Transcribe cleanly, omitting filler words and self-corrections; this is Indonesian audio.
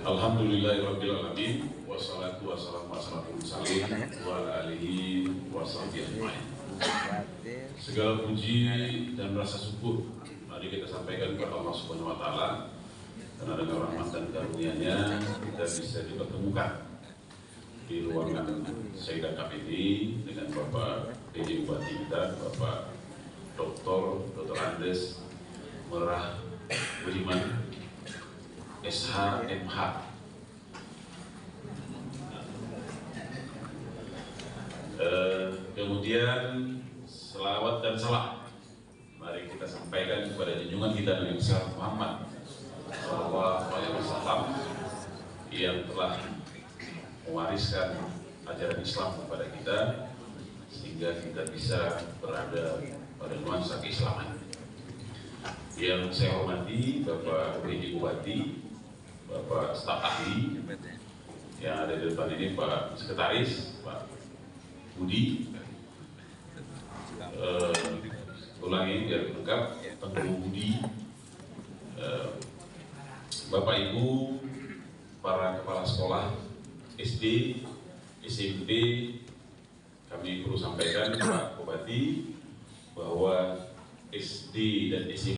Alhamdulillahirrabbilalamin. Wassalatu wassalamu ala mursalin wa ala alihi wa sahbihi ajma'in. Segala puji dan rasa syukur mari kita sampaikan kepada Allah Subhanahu wa taala, karena dengan rahmat dan karunia-Nya kita bisa dipertemukan di ruangan Sayyidah KPD dengan Bapak PJ Bupati kita, Bapak Dr. Andes Merah Budiman SHMH. Kemudian selawat dan salam mari kita sampaikan kepada junjungan kita Nabi besar Muhammad SAW yang telah mewariskan ajaran Islam kepada kita sehingga kita bisa berada pada nuansa keislaman. Yang saya hormati Bapak PJ Bupati, Bapak staf ahli yang ada di depan ini, Pak Sekretaris, Pak Budi, ulangi biar lengkap, Tengku Budi, Bapak Ibu, para kepala sekolah SD, SMP, kami perlu sampaikan Pak Bupati bahwa SD dan SMP